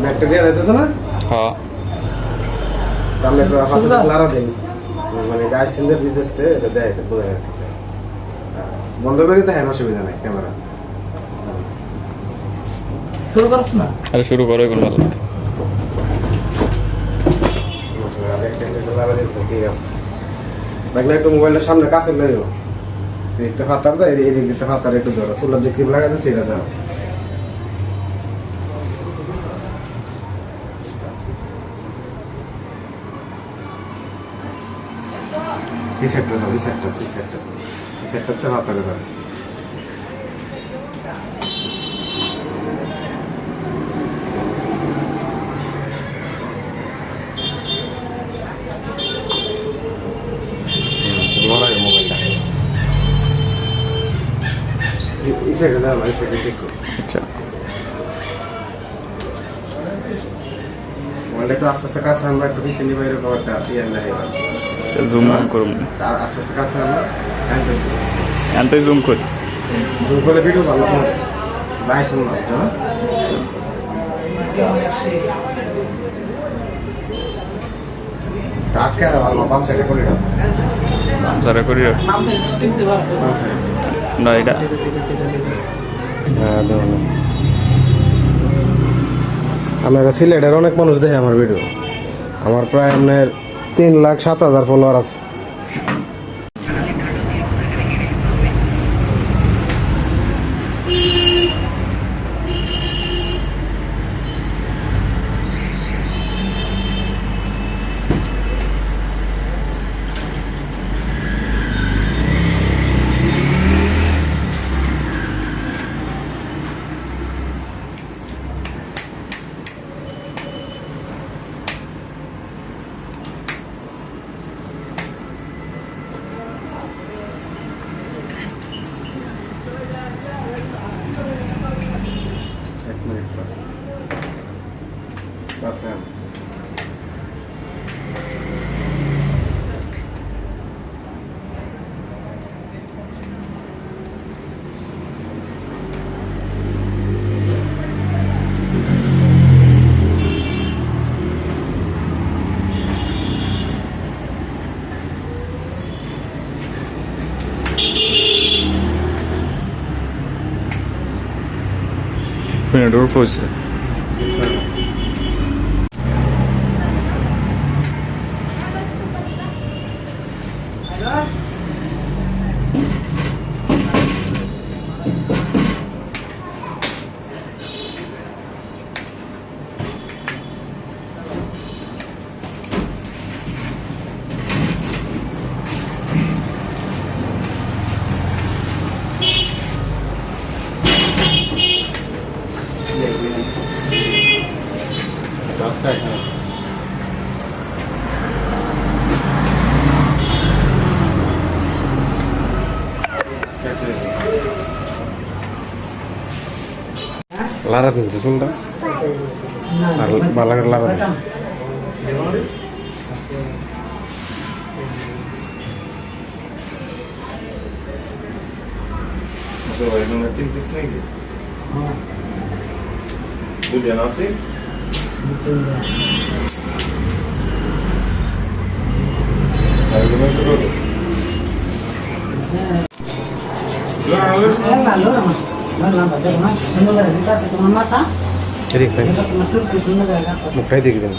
ম্যাকটা দিয়ে যাইতেছে না? হ্যাঁ আমরা একটু পাশে লারা দেন মানে গাইড সেন্টার বিদেশতে এটা দেয় বোঝা যায় বন্ধ করে তো হ্যাঁ অসুবিধা নাই ক্যামেরা শুরু করছ না? আরে শুরু করো এখন ভালো ঠিক আছে দেখলে একটু মোবাইলের সামনে কাছে লইও দেখতে ফাতার দাও এই দেখতে ফাতার একটু ধরো সোলার যে ক্রিম লাগাতে সেটা দাও এই সেটটা দাও এই সেটটাতে ফাতারে দাও মোবাইলটা এই সাইডে দাও এই সাইডে ঠিক করো আচ্ছা মোবাইলটা একটু আস্তে আস্তে কাছে আমরা একটু পিছিয়ে নিয়ে বাইরে একটা ইয়ে লাগে জুম করুন আস্তে আস্তে কাছে আমরা এনতে জুম করি জুম করে ভিডিও ভালো হবে লাইভ ফোন না বুঝছো আটকে আর ভালো বাম সাইডে করে দাও সারা করি না এটা হ্যাঁ দাও আমার সিলেটের অনেক মানুষ দেখে আমার ভিডিও আমার প্রায় আপনার 3,07,000 ফলোয়ার আছে ডোর পড়ছে লারা দিনছে শুনটা আর ভালো করে লারা দিন তিন পিস নাকি দুজন আছে মুখটাই দেখবেন